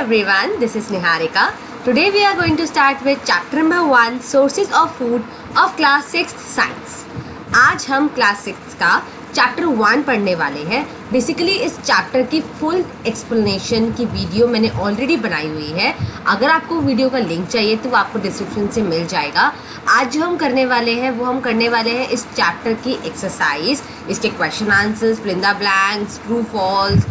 everyone, this is Niharika. Today we are going to start with chapter number 1 Sources of Food of class 6th Science. आज हम class 6 का chapter 1 पढ़ने वाले हैं. Basically इस chapter की फुल एक्सप्लेनेशन की वीडियो मैंने ऑलरेडी बनाई हुई है. अगर आपको वीडियो का लिंक चाहिए तो वो आपको डिस्क्रिप्शन से मिल जाएगा. आज जो हम करने वाले हैं वो हम करने वाले हैं इस चैप्टर की एक्सरसाइज, इसके question answers, fill in the blanks, true false,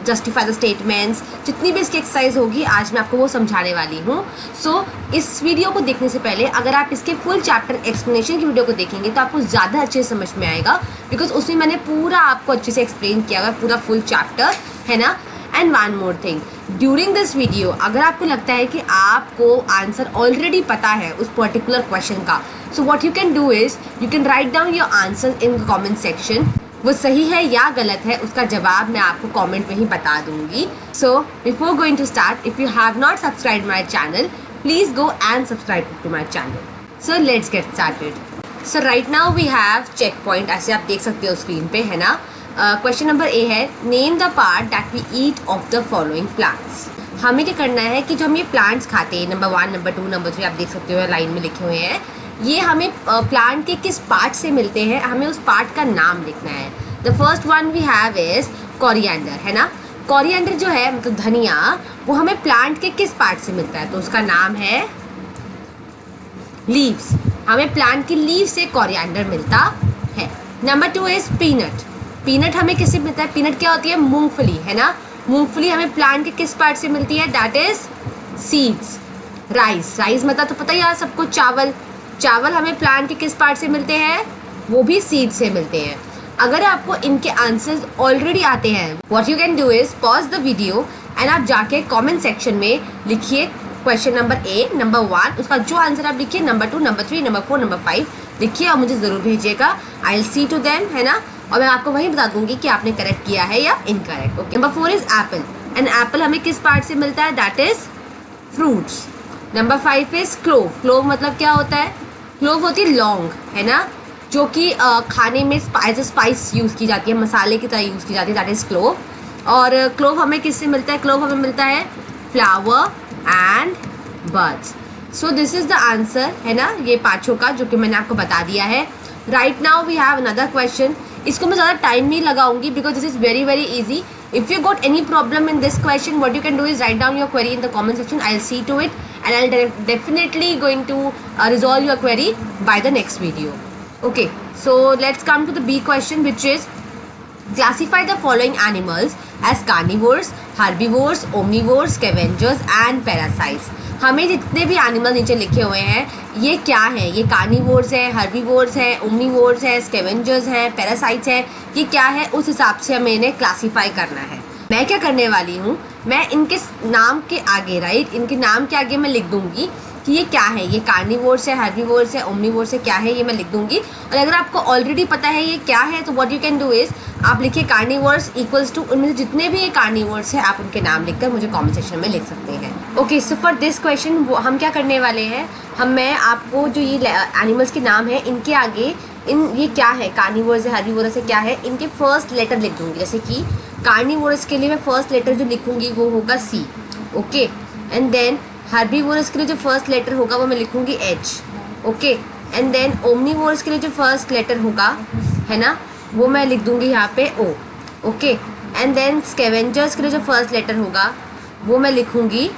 justify the statements. जितनी भी इसकी एक्सरसाइज होगी आज मैं आपको वो समझाने वाली हूँ. सो इस वीडियो को देखने से पहले अगर आप इसके फुल चैप्टर एक्सप्लेनेशन की वीडियो को देखेंगे तो आपको ज़्यादा अच्छे से समझ में आएगा, बिकॉज उसमें मैंने पूरा आपको अच्छे से एक्सप्लेन किया हुआ है, पूरा फुल चैप्टर है ना. And one more thing, during this video अगर आपको लगता है कि आपको आंसर ऑलरेडी पता है उस पर्टिकुलर क्वेश्चन का, so what you can do is you can write down your answer in the comment section. वो सही है या गलत है उसका जवाब मैं आपको कमेंट में ही बता दूंगी. So before going to start, if you have not subscribe my channel, please go and subscribe to my channel. So let's get started. So right now we have check point, ऐसे आप देख सकते हो screen पे, है ना. Question number A है, name the part that we eat of the following plants. हमें क्या करना है कि जो हम ये प्लांट्स खाते हैं, नंबर 1, नंबर 2, नंबर 3 आप देख सकते हो लाइन में लिखे हुए हैं, ये हमें प्लांट के किस पार्ट से मिलते हैं, हमें उस पार्ट का नाम लिखना है. The first one we have is coriander, है ना. कोरिएंडर जो है मतलब धनिया, वो हमें प्लांट के किस पार्ट से मिलता है, तो उसका नाम है लीव्स. हमें प्लांट की लीव से कोरिएंडर मिलता है. Number 2 is peanut. पीनट हमें किससे मिलता है, पीनट क्या होती है, मूंगफली, है ना. मूंगफली हमें प्लांट के किस पार्ट से मिलती है, that is seeds. Rice, rice मतलब तो पता ही है सबको, चावल. चावल हमें प्लांट के किस पार्ट से मिलते हैं, वो भी सीड से मिलते हैं. अगर आपको इनके आंसर्स ऑलरेडी आते हैं, what you can do is pause the video and आप जाके कमेंट सेक्शन में लिखिए क्वेश्चन नंबर ए, नंबर 1, उसका जो आंसर आप लिखिए, नंबर 2, नंबर 3, नंबर 4, नंबर 5 लिखिए और मुझे ज़रूर भेजिएगा. I will see to them, है ना. और मैं आपको वही बता दूंगी कि आपने करेक्ट किया है या incorrect. Okay. Number 4 is Apple. And Apple हमें किस पार्ट से मिलता है, that is fruits. Number 5 is clove. Clove मतलब क्या होता है, क्लोव होती है लौंग, है ना, जो कि खाने में एज ए स्पाइस यूज़ की जाती है, मसाले की तरह यूज़ की जाती है, दैट इज़ क्लोव. और क्लोव हमें किससे मिलता है, क्लोव हमें मिलता है flower and birds. So this is the answer, है ना, ये पाँचों का जो कि मैंने आपको बता दिया है. Right now we have another question. इसको मैं ज़्यादा टाइम नहीं लगाऊंगी because this is very very easy. If you got any problem in this question, what you can do is write down your query in the comment section. I'll see to it and I'll definitely going to resolve your query by the next video. Okay, so let's come to the B question, which is classify the following animals as carnivores, herbivores, omnivores, scavengers and parasites. हमें जितने भी animal नीचे लिखे हुए हैं ये क्या है, ये कार्निवोर्स है, हर्बीवोर्स है, ओमनीवोर्स है, स्कैवेंजर्स है, पैरासाइट्स है, ये क्या है, उस हिसाब से हमें इन्हें क्लासीफाई करना है. मैं क्या करने वाली हूँ, मैं इनके नाम के आगे, राइट, इनके नाम के आगे मैं लिख दूंगी कि ये क्या है, ये कार्निवोर्स है, हर्बीवोर्स है, ओमनीवोर्स है, क्या है ये मैं लिख दूंगी. और अगर आपको ऑलरेडी पता है ये क्या है तो what you can do is आप लिखिए कार्निवोर्स इक्वल्स टू, उनमें से जितने भी ये कार्निवोर्स है आप उनके नाम लिखकर मुझे कमेंट सेक्शन में लिख सकते हैं. Okay, so for this question हम क्या करने वाले हैं, मैं आपको जो ये एनिमल्स के नाम है इनके आगे ये क्या है, कार्निवोर्स है, हर्बीवोर्स है, क्या है, इनके फर्स्ट लेटर लिख दूंगी. जैसे कि कार्निवोर्स के लिए मैं फर्स्ट लेटर जो लिखूंगी वो होगा C. Okay. And then herbivorous के लिए जो फर्स्ट लेटर होगा वो मैं लिखूंगी H. Okay. And then omnivorous के लिए जो फर्स्ट लेटर होगा, है ना, वो मैं लिख दूंगी यहाँ पे O. Okay. And then scavengers के लिए जो फर्स्ट लेटर होगा वो मैं लिखूंगी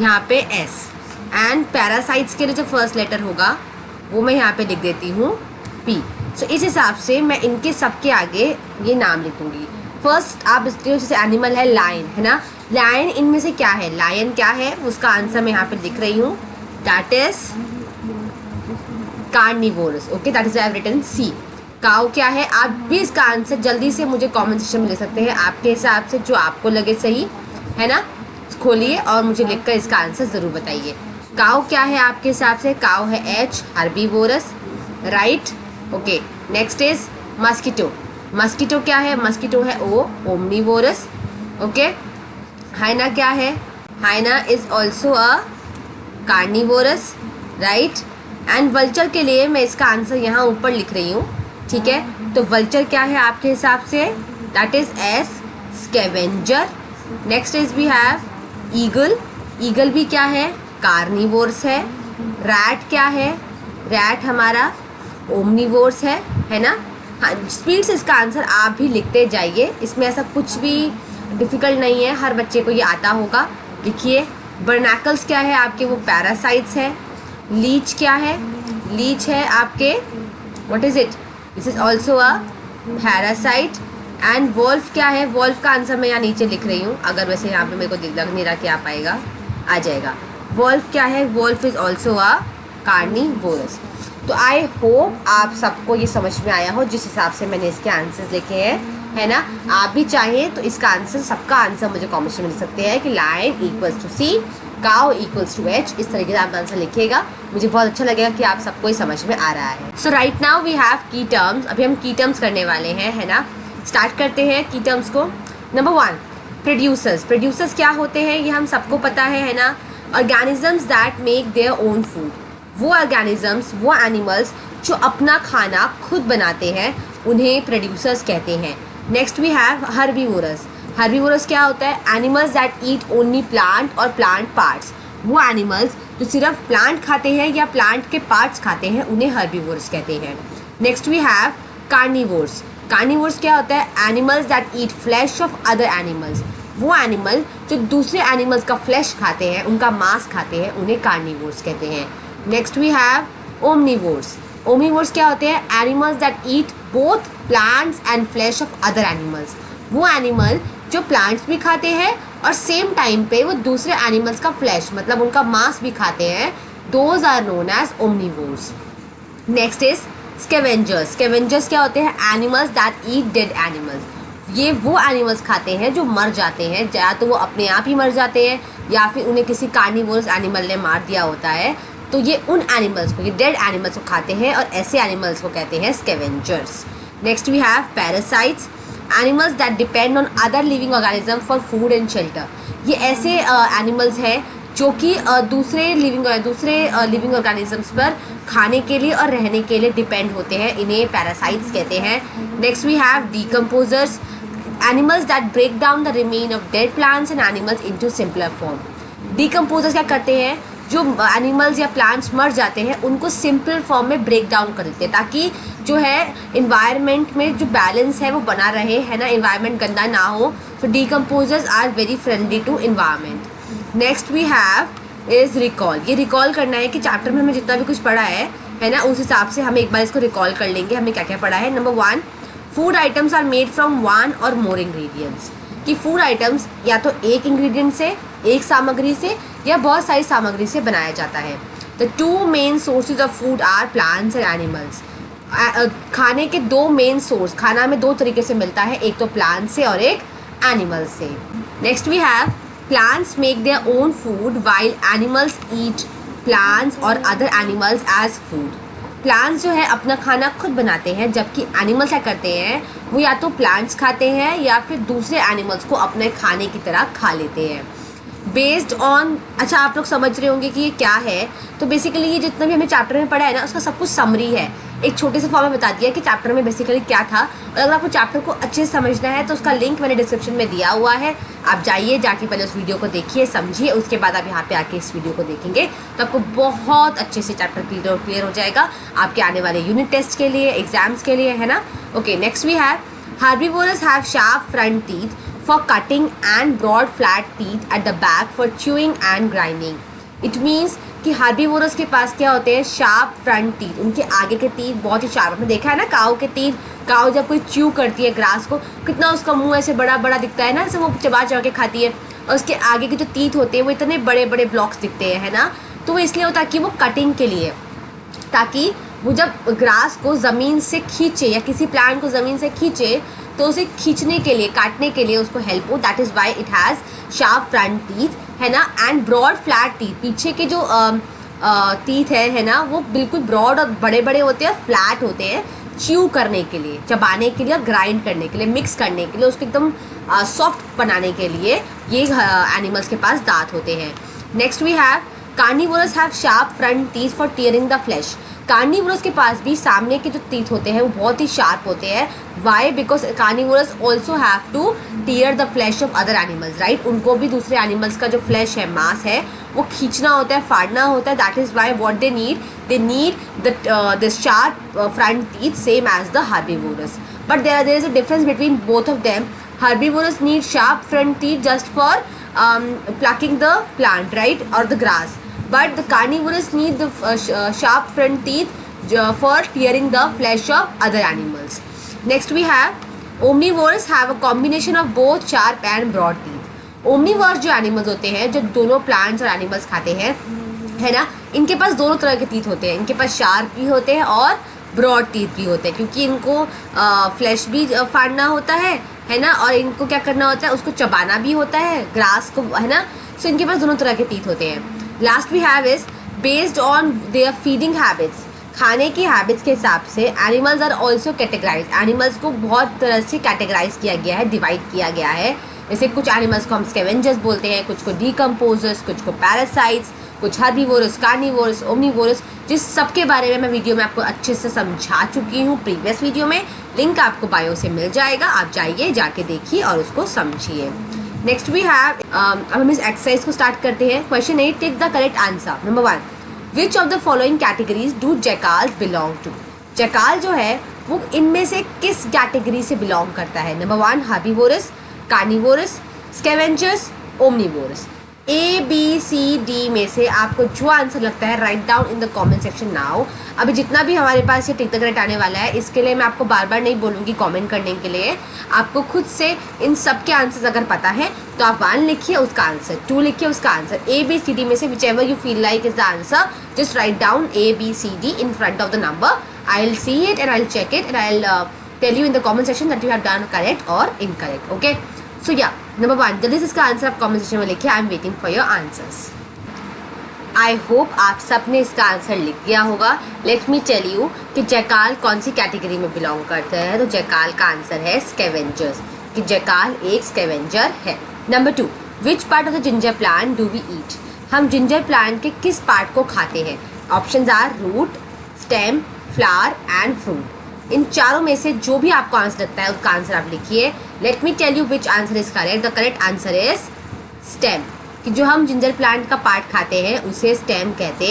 यहाँ पे S. एंड पैरासाइट्स के लिए जो फर्स्ट लेटर होगा वो मैं यहाँ पे लिख देती हूँ P. सो इस हिसाब से मैं इनके सबके आगे ये नाम लिखूंगी. फर्स्ट आप इसके जैसे एनिमल है लायन, है ना. लायन इनमें से क्या है, लायन क्या है, उसका आंसर मैं यहाँ पे लिख रही हूँ, that is carnivorous. Okay, that is I have written C. Cow क्या है, आप भी इसका आंसर जल्दी से मुझे कमेंट सेक्शन में ले सकते हैं आपके हिसाब से, जो आपको लगे सही, है ना. खोलिए और मुझे लिखकर इसका आंसर ज़रूर बताइए. काऊ क्या है आपके हिसाब से, काऊ है H, herbivorous, right. Okay. Next is mosquito. Mosquito क्या है, मस्कीटो है O, ओमनीवोरस. ओके. हाइना क्या है, hyena is also a carnivorous, right. And vulture के लिए मैं इसका आंसर यहाँ ऊपर लिख रही हूँ, ठीक है. तो वल्चर क्या है आपके हिसाब से, that is S, scavenger. Next is we have eagle, eagle भी क्या है, कार्निवोर्स है। रैट क्या है, रैट हमारा ओमनिवोर्स है ना। हाँ, स्पीड से इसका आंसर आप भी लिखते जाइए, इसमें ऐसा कुछ भी डिफ़िकल्ट नहीं है, हर बच्चे को ये आता होगा। लिखिए। बर्नैकल्स क्या है आपके, वो पैरासाइट्स है। लीच क्या है, लीच है आपके, what is it, this is also a parasite. And wolf क्या है, वॉल्फ का आंसर मैं यहाँ नीचे लिख रही हूँ, अगर वैसे यहाँ पे मेरे को लग नहीं रहा कि आ पाएगा, आ जाएगा। वॉल्फ क्या है, wolf is also a carnivorous. तो आई होप आप सबको ये समझ में आया हो जिस हिसाब से मैंने इसके आंसर्स लिखे हैं, है ना। आप भी चाहें तो इसका आंसर, सबका आंसर मुझे कमेंट्स में लिख सकते हैं कि lion equals to C, cow equals to H, इस तरीके से आप आंसर लिखिएगा। मुझे बहुत अच्छा लगेगा कि आप सबको ही समझ में आ रहा है। सो राइट नाउ वी हैव की टर्म्स, अभी हम की टर्म्स करने वाले हैं, है ना। स्टार्ट करते हैं की टर्म्स को। Number 1, producers. प्रोड्यूसर्स क्या होते हैं ये हम सबको पता है ना। Organisms that make their own food, वो ऑर्गेनिजम्स, वो एनिमल्स जो अपना खाना खुद बनाते हैं उन्हें प्रोड्यूसर्स कहते हैं। Next we have herbivorous. Herbivorous क्या होता है, animals that eat only plant और प्लांट पार्ट्स, वो एनिमल्स जो सिर्फ प्लांट खाते हैं या प्लांट के पार्ट्स खाते हैं उन्हें हर्बीवोरस कहते हैं। Next we have carnivores. Carnivores क्या होता है, animals that eat flesh of other animals, वो एनिमल जो दूसरे एनिमल्स का फ्लैश खाते हैं, उनका मांस खाते हैं, उन्हें कार्निवोर्स कहते हैं। Next we have omnivores. Omnivores क्या होते हैं, animals that eat both plants and flesh of other animals, वो एनिमल जो प्लांट्स भी खाते हैं और सेम टाइम पे वो दूसरे एनिमल्स का फ्लैश मतलब उनका मांस भी खाते हैं, those are known as omnivores. Next is scavengers. Scavengers क्या होते हैं, animals that eat dead animals, ये वो एनिमल्स खाते हैं जो मर जाते हैं, या तो वो अपने आप ही मर जाते हैं या फिर उन्हें किसी कार्निवोरस एनिमल ने मार दिया होता है, तो ये उन एनिमल्स को, ये डेड एनिमल्स को खाते हैं और ऐसे एनिमल्स को कहते हैं scavengers. Next we have parasites, animals that depend on other living organism for food and shelter, ये ऐसे एनिमल्स हैं जो कि दूसरे लिविंग ऑर्गेनिजम्स पर खाने के लिए और रहने के लिए डिपेंड होते हैं, इन्हें पैरासाइट्स कहते हैं। Next we have decomposers, animals that break down the remain of dead plants and animals into simpler form. Decomposers क्या करते हैं, जो एनिमल्स या प्लांट्स मर जाते हैं उनको सिंपल फॉर्म में ब्रेक डाउन कर देते हैं, ताकि जो है इन्वायरमेंट में जो बैलेंस है वो बना रहे, है ना, इन्वायरमेंट गंदा ना हो। तो decomposers are very friendly to environment. Next we have is recall. ये रिकॉल करना है कि चैप्टर में हमें जितना भी कुछ पढ़ा है ना, उस हिसाब से हम एक बार इसको रिकॉल कर लेंगे हमें क्या क्या पढ़ा है। Number 1, food items are made from 1 और मोर इंग्रेडिएंट्स, कि फूड आइटम्स या तो एक इंग्रेडिएंट से, एक सामग्री से या बहुत सारी सामग्री से बनाया जाता है। The 2 main sources of food are plants and animals. खाने के 2 मेन सोर्स, खाना में 2 तरीके से मिलता है, एक तो प्लांट से और एक एनिमल से। Next we have plants make their own food while animals eat plants और other animals as food. Plants जो है अपना खाना खुद बनाते हैं, जबकि एनिमल्स क्या करते हैं, वो या तो प्लांट्स खाते हैं या फिर दूसरे एनिमल्स को अपने खाने की तरह खा लेते हैं। बेस्ड ऑन, अच्छा आप लोग समझ रहे होंगे कि ये क्या है, तो बेसिकली ये जितना भी हमें चैप्टर में पढ़ा है ना, उसका सब कुछ समरी है, एक छोटे से फॉर्म में बता दिया कि चैप्टर में बेसिकली क्या था। और अगर आपको चैप्टर को अच्छे से समझना है तो उसका लिंक मैंने डिस्क्रिप्शन में दिया हुआ है, आप जाइए, जाके पहले उस वीडियो को देखिए, समझिए, उसके बाद आप यहाँ पे आके इस वीडियो को देखेंगे तो आपको बहुत अच्छे से चैप्टर क्लियर हो जाएगा आपके आने वाले यूनिट टेस्ट के लिए, एग्जाम्स के लिए, है ना। Okay, next we have herbivores have sharp front teeth for cutting and broad flat teeth at the back for chewing and grinding. It means कि हार्बीवोरस के पास क्या होते हैं, शार्प फ्रंट टीथ, उनके आगे के टीथ बहुत ही शार्प। आपने देखा है ना काऊ के टीथ, काऊ जब कोई च्यू करती है ग्रास को, कितना उसका मुंह ऐसे बड़ा बड़ा दिखता है ना, जैसे वो चबा चबा के खाती है, और उसके आगे के जो टीथ होते हैं वो इतने बड़े बड़े ब्लॉक्स दिखते हैं, है ना। तो वो इसलिए होता है कि वो कटिंग के लिए, ताकि वो जब ग्रास को ज़मीन से खींचे या किसी प्लांट को ज़मीन से खींचे तो उसे खींचने के लिए, काटने के लिए उसको हेल्प हो, that is why it has sharp front teeth, है ना। एंड ब्रॉड फ्लैट टीथ, पीछे के जो टीथ है ना, वो बिल्कुल ब्रॉड और बड़े बड़े होते हैं, फ्लैट होते हैं, च्यू करने के लिए, चबाने के लिए और ग्राइंड करने के लिए, मिक्स करने के लिए, उसको एकदम सॉफ्ट बनाने के लिए ये एनिमल्स के पास दांत होते हैं। Next we have carnivorous have sharp front teeth for tearing the flesh. Carnivorous के पास भी सामने के जो टीथ होते हैं वो बहुत ही शार्प होते हैं। Why? Because carnivorous also have to tear the flesh of other animals, right. उनको भी दूसरे एनिमल्स का जो फ्लैश है, मांस है, वो खींचना होता है, फाड़ना होता है। That is why what they need the sharp front teeth same as the herbivores. But there is a difference between both of them. Herbivores need sharp front teeth just for plucking the plant, right, or the grass. But the carnivores need the sharp front teeth for tearing the flesh of other animals. Next we have omnivores have a combination of both sharp and broad teeth. Omnivores जो animals होते हैं, जो दोनों plants और animals खाते हैं, है ना, इनके पास दोनों तरह के teeth होते हैं। इनके पास sharp भी होते हैं और ब्रॉड टीथ भी होते हैं, क्योंकि इनको फ्लैश भी फाड़ना होता है ना, और इनको क्या करना होता है, उसको चबाना भी होता है, ग्रास को, है ना। सो इनके पास दोनों तरह के टीथ होते हैं। Last we have is based on their feeding habits. खाने की हैबिट्स के हिसाब से animals are also categorize. Animals को बहुत तरह से कैटेगराइज किया गया है, डिवाइड किया गया है। जैसे कुछ एनिमल्स को हम स्कैवेंजर्स बोलते हैं, कुछ को डीकम्पोजर्स, कुछ को पैरासाइट्स, कुछ हर्बीवोरस, कार्निवोरस, ओमनीवोरस, जिस सब के बारे में मैं वीडियो में आपको अच्छे से समझा चुकी हूँ प्रीवियस वीडियो में। लिंक आपको बायो से मिल जाएगा, आप जाइए, जाके देखिए और उसको समझिए। नेक्स्ट वी हैव, अब हम इस एक्सरसाइज को स्टार्ट करते हैं। Question 8, take the correct answer. Number 1, which of the following categories do jackals belong to. Jackal जो है वो इनमें से किस कैटेगरी से बिलोंग करता है? Number 1 herbivorous, carnivorous, scavengers, omnivorous. A, B, C, D में से आपको जो आंसर लगता है write down in the comment section now. अभी जितना भी हमारे पास ये टिक द करेक्ट आने वाला है, इसके लिए मैं आपको बार बार नहीं बोलूँगी कमेंट करने के लिए। आपको खुद से इन सब के आंसर्स अगर पता है तो आप 1 लिखिए उसका आंसर, 2 लिखिए उसका answer. A, B, C, D में से which ever you feel like is the answer, just write down A, B, C, D in front of the number. I'll see it and I'll check it and I'll tell you in the comment section that you have done correct or incorrect. Okay? So yeah, number 1, जल्दी से इसका answer आप comment section में लिखिए। I am waiting for your answers. I hope आप सब ने इसका आंसर लिख दिया होगा। लेट मी टेल यू कि जैकाल कौन सी कैटेगरी में बिलोंग करता है। तो जैकाल का आंसर है स्कैवेंजर्स, कि जैकाल एक स्कैवेंजर है। Number 2, which part of the ginger plant do we eat. हम जिंजर प्लांट के किस पार्ट को खाते हैं? Options are root, stem, flower and fruit. इन चारों में से जो भी आपको आंसर लगता है उसका आंसर आप लिखिए। Let me tell you which answer is correct. The correct answer is stem, कि जो हम जिंजर प्लांट का पार्ट खाते हैं उसे स्टेम कहते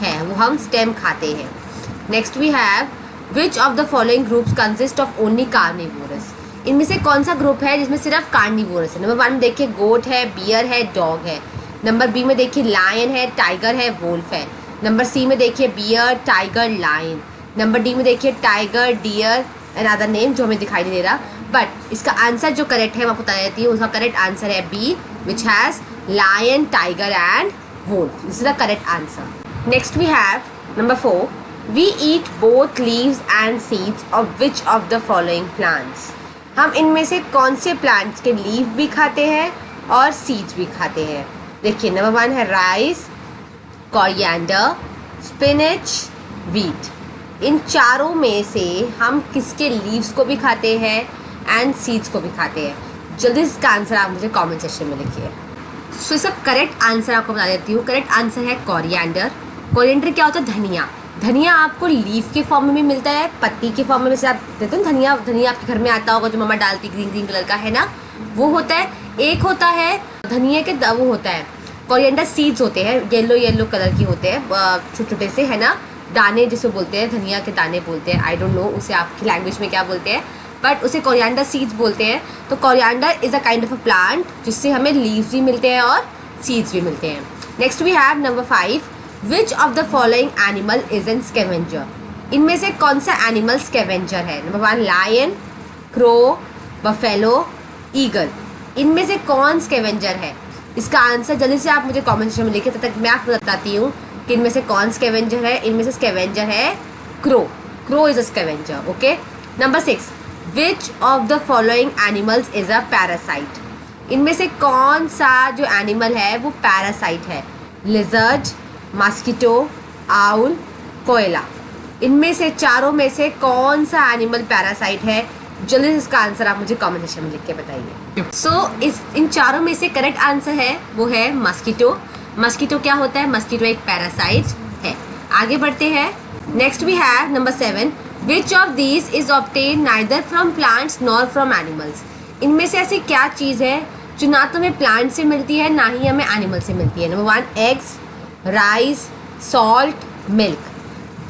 हैं, वो हम स्टेम खाते हैं। Next we have, which of the following groups consist of only carnivorous. इनमें से कौन सा ग्रुप है जिसमें सिर्फ कार्निवोरस है? नंबर 1 देखिए गोट है, बियर है, डॉग है। नंबर बी में देखिए लायन है, टाइगर है, वोल्फ है। नंबर सी में देखिए bear, tiger, lion. Number D में देखिए tiger, deer and other name जो हमें दिखाई नहीं दे रहा। बट इसका आंसर जो करेक्ट है मैं आपको बता देती हूँ, उसका करेक्ट आंसर है B, which has lion, tiger and wolf. This is the correct answer. Next we have number 4, we eat both leaves and seeds of which of the following plants. हम इनमें से कौन से प्लांट्स के leave भी खाते हैं और सीड्स भी खाते हैं? देखिए नंबर 1 है राइस, कोरिएंडर, स्पिनच, वीट। इन चारों में से हम किसके लीव्स को भी खाते हैं एंड सीड्स को भी खाते हैं? जल्दी इसका आंसर आप मुझे कमेंट सेक्शन में लिखिए। सो इसका करेक्ट आंसर आपको बता देती हूँ। करेक्ट आंसर है कोरिएंडर। कोरिएंडर क्या होता है? धनिया। धनिया आपको लीफ के फॉर्म में भी मिलता है, पत्ती के फॉर्म में जैसे आप देते हो धनिया। धनिया आपके घर में आता होगा जो मम्मा डालती, ग्रीन ग्रीन कलर का, है ना, वो होता है। एक होता है धनिया के वो होता है कोरिएंडर सीड्स होते हैं, येलो येलो कलर की होते हैं, छोटे छोटे से, है ना, दाने जिसे बोलते हैं, धनिया के दाने बोलते हैं। आई डोंट नो उसे आपकी लैंग्वेज में क्या बोलते हैं, बट उसे कोरिएंडर सीड्स बोलते हैं। तो coriander is a kind of a plant जिससे हमें लीव्स भी मिलते हैं और सीड्स भी मिलते हैं। Next we have number 5, which of the following animal is an scavenger. इनमें से कौन सा एनिमल स्कैवेंजर है? Number 1 lion, crow, buffalo, eagle. इनमें से कौन स्कैवेंजर है? इसका आंसर जल्दी से आप मुझे कमेंट सेक्शन में लिखिए, तब तक मैं आपको बताती हूँ कि इनमें से कौन स्कैवेंजर है। इनमें से स्कैवेंजर है crow. Crow is a scavenger. Okay. Number 6, which of the following animals is a parasite. इनमें से कौन सा जो एनिमल है वो पैरासाइट है? लिजर्ड, मस्कीटो, आउल, कोयला। इनमें से चारों में से कौन सा एनिमल पैरासाइट है? जल्दी से इसका आंसर आप मुझे कमेंट सेक्शन में लिख के बताइए। सो इन चारों में से करेक्ट आंसर है वो है मस्कीटो। मस्कीटो क्या होता है? मस्कीटो एक पैरासाइट है। आगे बढ़ते हैं। Next we have number 7, which of these is obtain neither from plants nor from animals. इनमें से ऐसी क्या चीज़ है जो ना तो हमें प्लांट से मिलती है ना ही हमें एनिमल से मिलती है? Number 1, eggs, rice, salt, milk.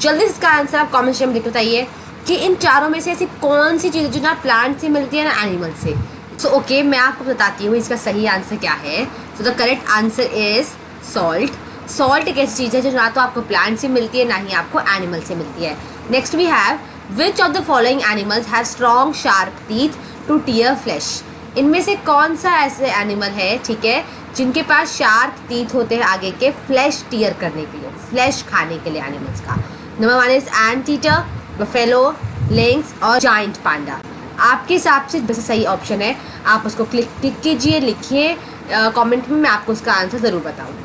जल्दी से इसका आंसर आप कमेंट सेक्शन में लिख बताइए कि इन चारों में से ऐसी कौन सी चीज़ है जो ना प्लांट से मिलती है ना एनिमल से। सो ओके, मैं आपको बताती हूँ इसका सही आंसर क्या है। So the correct answer is salt. Salt एक ऐसी चीज़ है जो ना तो आपको प्लांट से मिलती है ना ही आपको एनिमल से मिलती है। Next we have which of the following animals have strong sharp teeth to tear flesh. इनमें से कौन सा ऐसे एनिमल है, ठीक है, जिनके पास शार्प टीथ होते हैं आगे के फ्लैश टीयर करने के लिए, फ्लैश खाने के लिए एनिमल्स का। Number 1 is ant eater, buffalo, links और जाइंट पांडा। आपके हिसाब से जैसे सही ऑप्शन है आप उसको क्लिक कीजिए, लिखिए कमेंट में, मैं आपको उसका आंसर ज़रूर बताऊँ।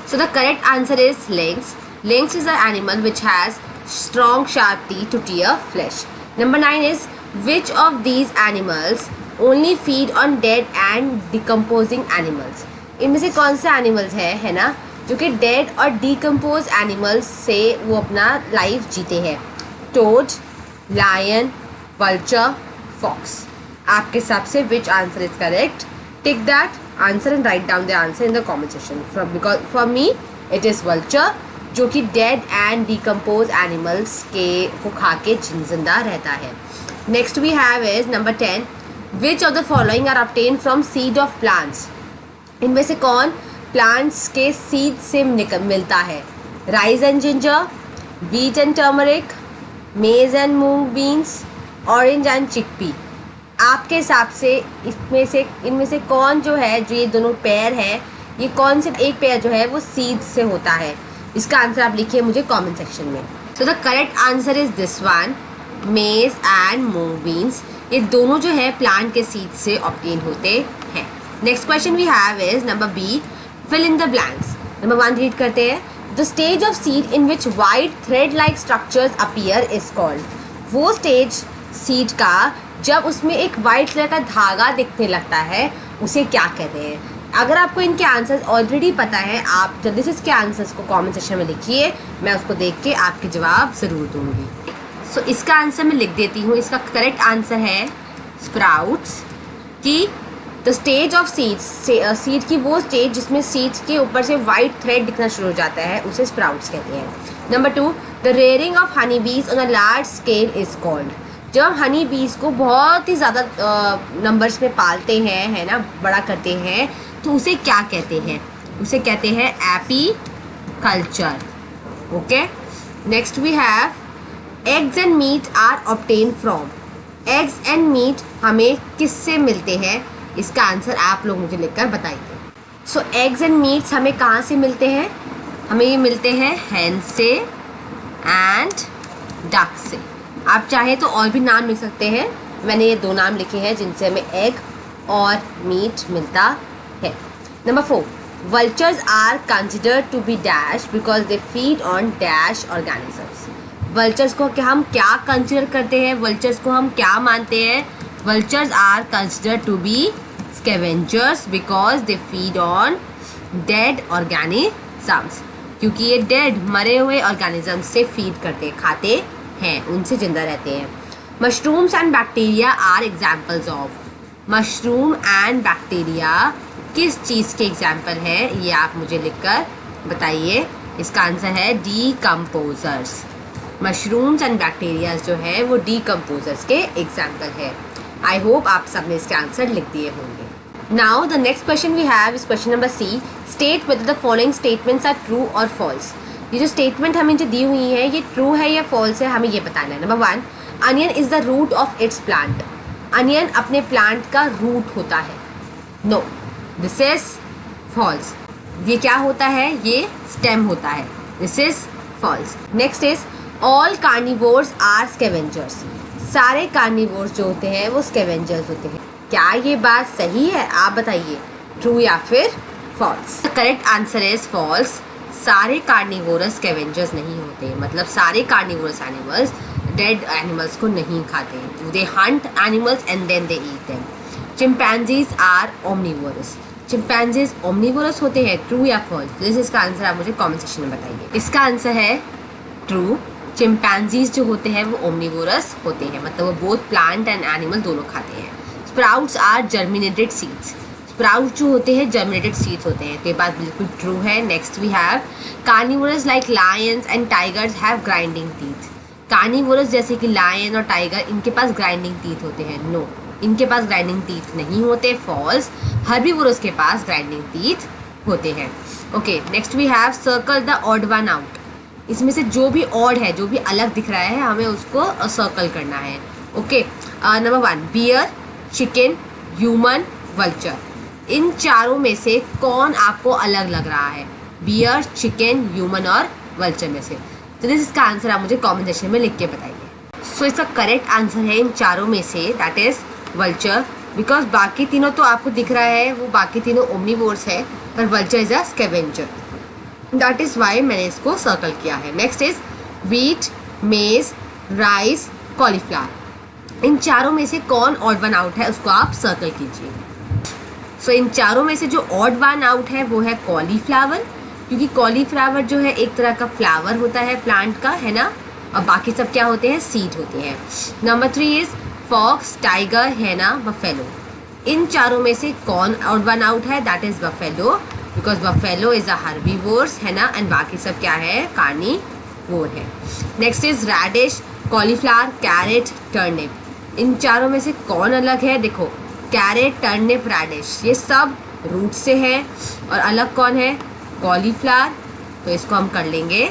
So the correct answer is lynx. Lynx is an animal which has strong sharp teeth to tear flesh. Number 9 is which of these animals only feed on dead and decomposing animals. इनमें से कौन से animals है ना, जो कि dead और decompose animals से वो अपना लाइफ जीते हैं? Toad, lion, vulture, fox. आपके हिसाब से which answer is correct? Tick that answer and write down the answer in the comment section. Because for me it is vulture, जो कि dead and decomposed animals के को खा के जिंदा रहता है। Next we have is number 10, which of the following are obtained from seed of plants. इनमें से कौन plants के seed से मिलता है? Rice and ginger, wheat and turmeric, maize and mung beans, orange and chickpea। आपके हिसाब से इनमें से कौन जो है, जो ये दोनों पेयर है, ये कौन से एक पेयर जो है वो सीड से होता है? इसका आंसर आप लिखिए मुझे कमेंट सेक्शन में। So the correct answer is this one, मेज एंड मूंग बीन्स। ये दोनों जो है प्लांट के सीड से ऑब्टेन होते हैं। Next question we have is number B, fill in the blanks. Number 1 read करते हैं। The stage of seed in which white thread like structures appear is called. वो स्टेज सीड का जब उसमें एक वाइट कलर का धागा दिखने लगता है उसे क्या कहते हैं? अगर आपको इनके आंसर्स ऑलरेडी पता है, आप जल्दी से इसके आंसर्स को कमेंट सेक्शन में लिखिए, मैं उसको देख के आपके जवाब ज़रूर दूंगी। सो इसका आंसर मैं लिख देती हूँ। इसका करेक्ट आंसर है स्प्राउट्स। कि the stage of seeds, seed की वो स्टेज जिसमें सीड्स के ऊपर से वाइट थ्रेड दिखना शुरू हो जाता है उसे स्प्राउट्स कहते हैं। Number 2, the rearing of honey bees on a large scale is called. जब हम हनी बीज को बहुत ही ज़्यादा नंबर्स में पालते हैं, है ना, बड़ा करते हैं, तो उसे क्या कहते हैं? उसे कहते हैं apiculture. Okay, next we have eggs and meat are obtain from. Eggs and meat हमें किससे मिलते हैं? इसका आंसर आप लोग मुझे लिखकर बताइए। सो एग्स एंड मीट्स हमें कहाँ से मिलते हैं? हमें ये मिलते हैं हैन से एंड डक से। आप चाहे तो और भी नाम लिख सकते हैं, मैंने ये 2 नाम लिखे हैं जिनसे हमें एग और मीट मिलता है। Number 4, vultures are considered to be dash because they feed on dash organisms. Vultures को क्या हम क्या कंसिडर करते हैं? वल्चर्स को हम क्या मानते हैं? Vultures are considered to be scavengers because they feed on dead organisms, क्योंकि ये डेड मरे हुए ऑर्गेनिजम्स से फीड करते खाते हैं, उनसे जिंदा रहते हैं। Mushrooms and bacteria are examples of. Mushroom and bacteria किस चीज़ के एग्जाम्पल है? ये आप मुझे लिखकर बताइए। इसका आंसर है डीकम्पोजर्स। मशरूम्स एंड बैक्टीरियाज जो है वो डीकम्पोजर्स के एग्जाम्पल है। आई होप आप सबने इसके आंसर लिख दिए होंगे। Now the next question we have is question number C, state whether the following statements are true और फॉल्स। ये जो स्टेटमेंट हमें जो दी हुई है ये ट्रू है या फॉल्स है, हमें ये बताना है। Number 1, onion is the root of its plant. Onion अपने प्लांट का रूट होता है। No, this is false. ये क्या होता है? ये स्टेम होता है। This is false. Next is all carnivores are scavengers. सारे कार्निवोर्स जो होते हैं वो स्कैवेंजर्स होते हैं। क्या ये बात सही है? आप बताइए, ट्रू या फिर false? Correct answer is false. सारे कार्निवोरस स्कैवेंजर्स नहीं होते, मतलब सारे कार्निवोरस एनिमल्स डेड एनिमल्स को नहीं खाते। They hunt animals and then they eat them. Chimpanzees are omnivorous. Chimpanzees omnivorous होते हैं, ट्रू या फॉल्स? दिस इसका आंसर आप मुझे कमेंट सेक्शन में बताइए। इसका आंसर है ट्रू। चिंपैंजीज जो होते हैं वो ओमनीवोरस होते हैं, मतलब वो बोथ प्लांट एंड एनिमल दोनों खाते हैं। Sprouts are germinated seeds. Sprout जो होते हैं जर्मिनेटेड सीड्स होते हैं, तो ये बात बिल्कुल ट्रू है। Next we have carnivorous like lions and tigers have grinding teeth. Carnivorous जैसे कि लायन और टाइगर, इनके पास ग्राइंडिंग टीथ होते हैं। नो, इनके पास ग्राइंडिंग टीथ नहीं होते, फॉल्स। हर्बीवोरस के पास ग्राइंडिंग टीथ होते हैं। Okay, next we have circle the odd one out. इसमें से जो भी ऑड है, जो भी अलग दिख रहा है, हमें उसको सर्कल करना है। Okay, number 1 bear, chicken, human, vulture. इन चारों में से कौन आपको अलग लग रहा है? बियर, चिकन, ह्यूमन और वल्चर में से। तो इसका आंसर आप मुझे कमेंट सेक्शन में लिख के बताइए। सो इसका करेक्ट आंसर है इन चारों में से दैट इज वल्चर, बिकॉज बाकी तीनों तो आपको दिख रहा है वो बाकी तीनों ओमनीवोर्स है, पर vulture is a scavenger, that is why मैंने इसको सर्कल किया है। Next is wheat, maize, rice, cauliflower. इन चारों में से कौन ऑड वन आउट है उसको आप सर्कल कीजिए। सो इन चारों में से जो ऑड वन आउट है वो है कॉलीफ्लावर, क्योंकि कॉलीफ्लावर जो है एक तरह का फ्लावर होता है प्लांट का, है ना, और बाकी सब क्या होते हैं? सीड होते हैं। Number 3 is fox, tiger, hyena, buffalo. इन चारों में से कौन ऑड वन आउट है? That is buffalo, because buffalo is a herbivores, है ना, एंड बाकी सब क्या है? कार्निवोर है। Next is radish, cauliflower, carrot, turnip. इन चारों में से कौन अलग है? देखो, कैरेट, टर्निप, रेडिश ये सब रूट से है, और अलग कौन है? कॉलीफ्लावर। तो इसको हम कर लेंगे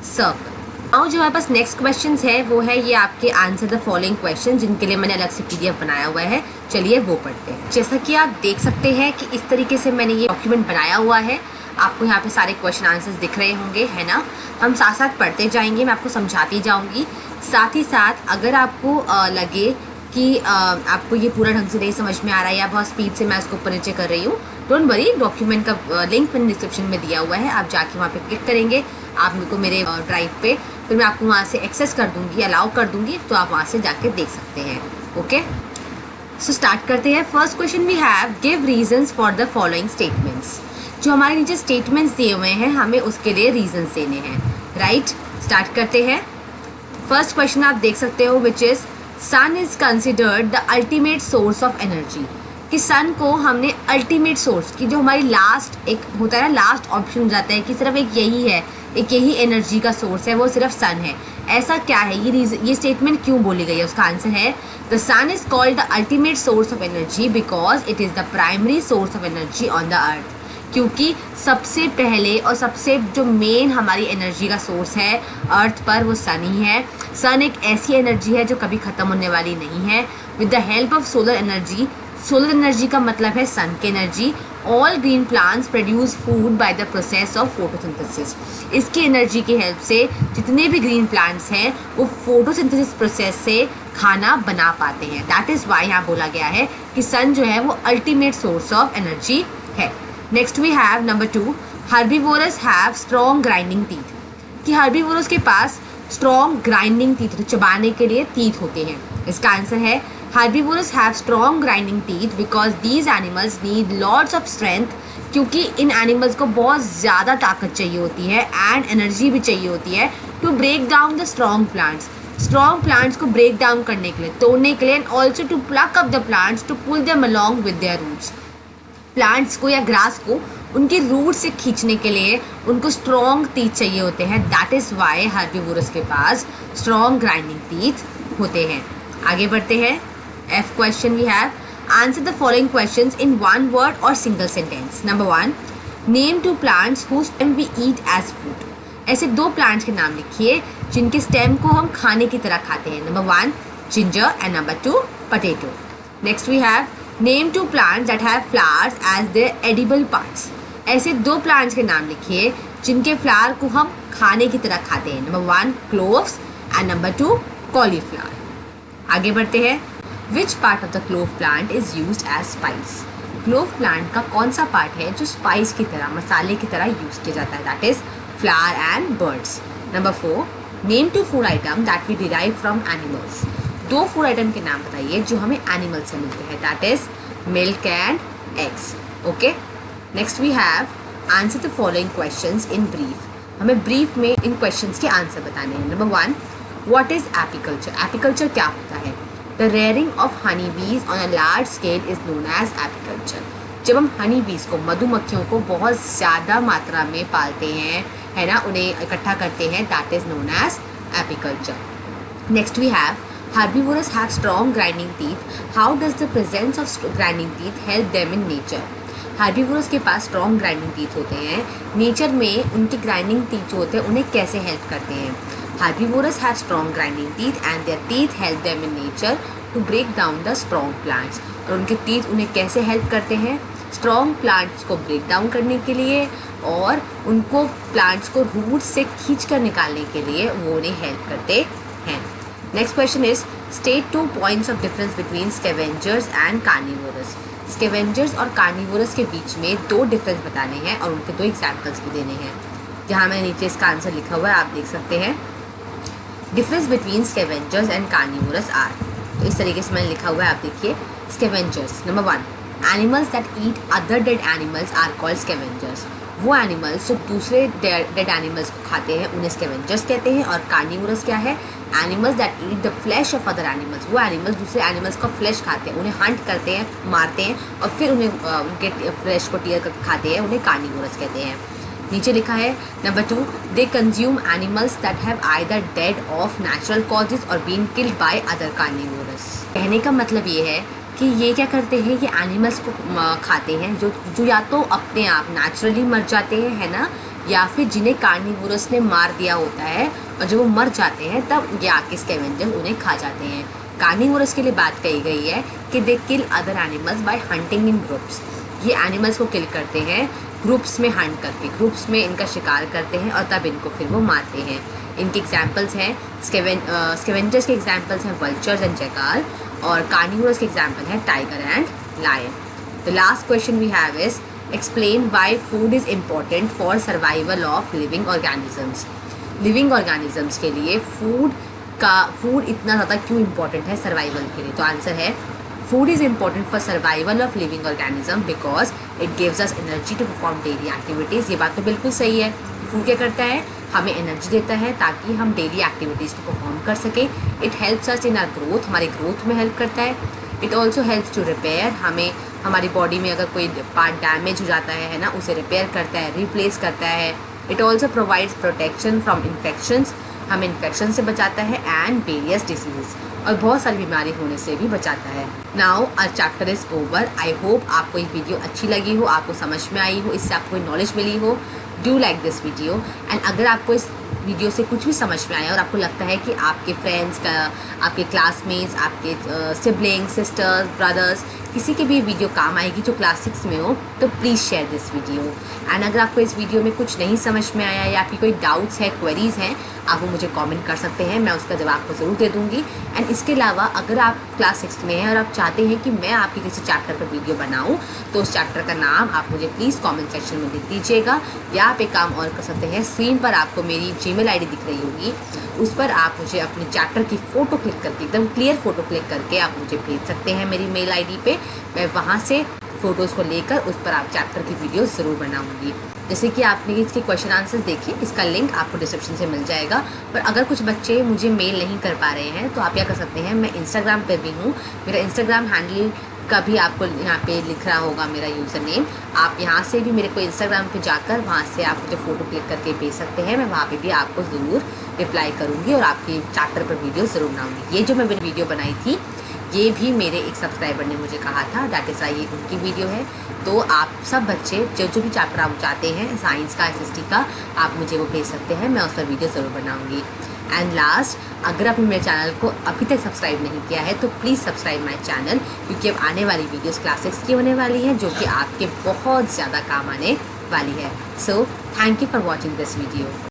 सर्कल। और जो हमारे पास नेक्स्ट क्वेश्चन है वो है ये आपके आंसर द फॉलोइंग क्वेश्चन, जिनके लिए मैंने अलग से PDF बनाया हुआ है। चलिए वो पढ़ते हैं। जैसा कि आप देख सकते हैं कि इस तरीके से मैंने ये डॉक्यूमेंट बनाया हुआ है। आपको यहाँ पे सारे क्वेश्चन आंसर्स दिख रहे होंगे, है ना। हम साथ साथ पढ़ते जाएंगे, मैं आपको समझाती जाऊँगी। साथ ही साथ अगर आपको लगे कि आपको ये पूरा ढंग से नहीं समझ में आ रहा है या बहुत स्पीड से मैं इसको ऊपर नीचे कर रही हूँ, डोंट वरी, डॉक्यूमेंट का लिंक मैंने डिस्क्रिप्शन में दिया हुआ है। आप जाके वहाँ पे क्लिक करेंगे, आप मेरे को मेरे ड्राइव पे, फिर मैं आपको वहाँ से एक्सेस कर दूँगी, अलाउ कर दूँगी, तो आप वहाँ से जाके देख सकते हैं। ओके, सो स्टार्ट करते हैं। First question we have, give reasons for the following statements. जो हमारे नीचे स्टेटमेंट्स दिए हुए हैं हमें उसके लिए रीजंस देने हैं, राइट। स्टार्ट करते हैं। फर्स्ट क्वेश्चन आप देख सकते हो which is sun is considered the ultimate source of energy. कि सन को हमने अल्टीमेट सोर्स की, जो हमारी लास्ट एक होता है ना, लास्ट ऑप्शन हो जाता है कि सिर्फ एक यही है, एक यही एनर्जी का सोर्स है, वो सिर्फ सन है। ऐसा क्या है? ये स्टेटमेंट क्यों बोली गई है? उसका आंसर है the sun is called the ultimate source of energy because it is the primary source of energy on the earth. क्योंकि सबसे पहले और सबसे जो मेन हमारी एनर्जी का सोर्स है अर्थ पर वो सन ही है। सन एक ऐसी एनर्जी है जो कभी ख़त्म होने वाली नहीं है। With the help of solar energy, solar energy का मतलब है सन की energy, all green plants produce food by the process of photosynthesis. इसकी एनर्जी की हेल्प से जितने भी ग्रीन प्लांट्स हैं वो फोटोसिंथेसिस प्रोसेस से खाना बना पाते हैं। दैट इज़ वाई यहाँ बोला गया है कि सन जो है वो अल्टीमेट सोर्स ऑफ एनर्जी है। Next we have number 2, herbivorous have strong grinding teeth. कि हर्बीवोरस के पास स्ट्रॉन्ग ग्राइंडिंग टीथ, तो चबाने के लिए टीथ होते हैं। इसका आंसर है herbivores have strong grinding teeth because these animals need lots of strength, क्योंकि इन एनिमल्स को बहुत ज़्यादा ताकत चाहिए होती है एंड एनर्जी भी चाहिए होती है to break down the strong plants को ब्रेक डाउन करने के लिए, तोड़ने के लिए, and also to pluck up the plants to pull them along with their roots. Plants को या ग्रास को उनके रूट से खींचने के लिए उनको स्ट्रॉन्ग टीथ चाहिए होते हैं। दैट इज़ वाई हर्बीवोरस के पास स्ट्रॉन्ग ग्राइंडिंग टीथ होते हैं। आगे बढ़ते हैं। F question we have, answer the following questions in one word or single sentence. Number 1, name 2 plants whose stem we eat as food. ऐसे 2 प्लांट्स के नाम लिखिए जिनके स्टेम को हम खाने की तरह खाते हैं। Number 1 ginger and number 2 potato. Next we have, name 2 plants that have flowers as their edible parts. ऐसे 2 प्लांट्स के नाम लिखिए जिनके फ्लावर को हम खाने की तरह खाते हैं। Number 1 cloves and number 2 cauliflower. आगे बढ़ते हैं। Which part of the clove plant is used as spice? Clove plant का कौन सा पार्ट है जो स्पाइस की तरह, मसाले की तरह यूज किया जाता है? That is flower and birds. Number 4, name 2 food item that we derive from animals. 2 food item के नाम बताइए जो हमें एनिमल से मिलते हैं। That is milk and eggs. Okay, next we have answer the following questions in brief. हमें brief में इन क्वेश्चंस के आंसर बताने हैं। Number 1, what is apiculture? Apiculture क्या होता है? The rearing of honey bees on a large scale is known as apiculture. जब हम हनी बीज को, मधुमक्खियों को बहुत ज़्यादा मात्रा में पालते हैं, है ना, उन्हें इकट्ठा करते हैं, that is known as apiculture. Next we have herbivores have strong grinding teeth. How does the presence of grinding teeth help them in nature? Herbivores के पास strong grinding teeth होते हैं, नेचर में उनकी grinding teeth जो होते हैं उन्हें कैसे हेल्प करते हैं? Herbivores have strong grinding teeth and their teeth help them in nature to break down the strong plants. और उनके teeth उन्हें कैसे हेल्प करते हैं? स्ट्रॉन्ग प्लांट्स को ब्रेक डाउन करने के लिए और उनको प्लांट्स को रूट से खींच कर निकालने के लिए वो उन्हें हेल्प करते हैं। Next question is state 2 points of difference between scavengers and carnivorous. Scavengers और कार्निवोरस के बीच में 2 डिफरेंस बताने हैं और उनके 2 एग्जाम्पल्स भी देने हैं। जहाँ मैंने नीचे इसका आंसर लिखा हुआ है, आप देख सकते हैं। Difference between scavengers and carnivorous are, तो इस तरीके से मैंने लिखा हुआ है, आप देखिए। Scavengers, number 1, animals that eat other dead animals are called scavengers. वो एनिमल्स जो दूसरे डेड एनिमल्स को खाते हैं उन्हें स्कैवेंजर्स कहते हैं। और कार्निवोरस क्या है? Animals that eat the flesh of other animals. वो एनिमल्स दूसरे एनिमल्स का फ्लैश खाते हैं, उन्हें हंट करते हैं, मारते हैं और फिर उन्हें उनके फ्लैश को टीयर करके खाते हैं, उन्हें कार्निवोरस कहते हैं। नीचे लिखा है number 2, they consume animals that have either dead of natural causes और been killed by other carnivorous. कहने का मतलब ये है कि ये क्या करते हैं, ये एनिमल्स को खाते हैं जो या तो अपने आप नेचुरली मर जाते हैं, है ना, या फिर जिन्हें कार्निवोरस ने मार दिया होता है और जब वो मर जाते हैं तब ये आके स्कैवेंजर उन्हें खा जाते हैं। कार्निवोरस के लिए बात कही गई है कि they kill other animals by hunting in groups. ये एनिमल्स को किल करते हैं ग्रुप्स में, हंट करके ग्रुप्स में इनका शिकार करते हैं और तब इनको फिर वो मारते हैं। इनके एग्जाम्पल्स हैं, स्कैवेंजर्स के एग्जाम्पल्स हैं वल्चर्स एंड जैकाल, और कार्निवोरस के एग्जाम्पल हैं tiger and lion. The last question we have is explain why food is important for survival of living organisms. Living organisms के लिए फूड इतना ज़्यादा क्यों इम्पॉर्टेंट है सर्वाइवल के लिए? तो आंसर है food is important for survival of living organism because it gives us energy to perform daily activities. ये बात तो बिल्कुल सही है। फूड क्या करता है? हमें एनर्जी देता है ताकि हम डेली एक्टिविटीज़ को परफॉर्म कर सकें। It helps us in our growth, हमारी ग्रोथ में हेल्प करता है। It also helps to repair, हमें हमारी बॉडी में अगर कोई पार्ट डैमेज हो जाता है ना, उसे रिपेयर करता है, रिप्लेस करता है। It also provides protection from infections, हमें इन्फेक्शन से बचाता है, एंड वेरियस डिसीज, और बहुत सारी बीमारी होने से भी बचाता है। Now our chapter is over. I hope आपको ये वीडियो अच्छी लगी हो, आपको समझ में आई हो, इससे आपको कोई नॉलेज मिली हो। Do like this video, and अगर आपको इस वीडियो से कुछ भी समझ में आया और आपको लगता है कि आपके फ्रेंड्स का, आपके क्लासमेट्स, आपके सिबलिंग्स, सिस्टर्स, ब्रदर्स, किसी के भी वीडियो काम आएगी जो क्लास 6 में हो, तो please share this video. And अगर आपको इस वीडियो में कुछ नहीं समझ में आया या आपकी कोई डाउट्स है, क्वेरीज़ हैं, आप वो मुझे कमेंट कर सकते हैं, मैं उसका जवाब आपको ज़रूर दे दूँगी। एंड इसके अलावा अगर आप क्लास 6 में हैं और आप चाहते हैं कि मैं आपके किसी चैप्टर पर वीडियो बनाऊँ, तो उस चैप्टर का नाम आप मुझे प्लीज़ कमेंट सेक्शन में लिख दीजिएगा, या आप एक काम और कर सकते हैं, स्क्रीन पर आपको मेरी जीमेल आईडी दिख रही होगी, उस पर आप मुझे अपने चैप्टर की फ़ोटो क्लिक करके, एकदम क्लियर फ़ोटो क्लिक करके आप मुझे भेज सकते हैं मेरी मेल आईडी पे। मैं वहाँ से फ़ोटोज़ को लेकर उस पर आप चैप्टर की वीडियो ज़रूर बनाऊँगी। जैसे कि आपने इसके क्वेश्चन आंसर्स देखे, इसका लिंक आपको डिस्क्रिप्शन से मिल जाएगा। पर अगर कुछ बच्चे मुझे मेल नहीं कर पा रहे हैं तो आप क्या कर सकते हैं, मैं इंस्टाग्राम पे भी हूँ, मेरा इंस्टाग्राम हैंडल का भी आपको यहाँ पे लिख रहा होगा मेरा यूज़र नेम। आप यहाँ से भी मेरे को इंस्टाग्राम पे जाकर वहाँ से आप मुझे फ़ोटो क्लिक करके भेज सकते हैं, मैं वहाँ पे भी आपको ज़रूर रिप्लाई करूँगी और आपके चैप्टर पर वीडियो ज़रूर बनाऊँगी। ये जो मैं वीडियो बनाई थी, ये भी मेरे एक सब्सक्राइबर ने मुझे कहा था, दैट इज़ वाई ये उनकी वीडियो है। तो आप सब बच्चे जो भी चैप्टर आप चाहते हैं, साइंस का, SST का, आप मुझे वो भेज सकते हैं, मैं उस पर वीडियो ज़रूर बनाऊँगी। एंड लास्ट, अगर आपने मेरे चैनल को अभी तक सब्सक्राइब नहीं किया है तो प्लीज़ सब्सक्राइब माई चैनल, क्योंकि अब आने वाली वीडियोस क्लास 6 की होने वाली है जो कि आपके बहुत ज़्यादा काम आने वाली है। So thank you for watching this video.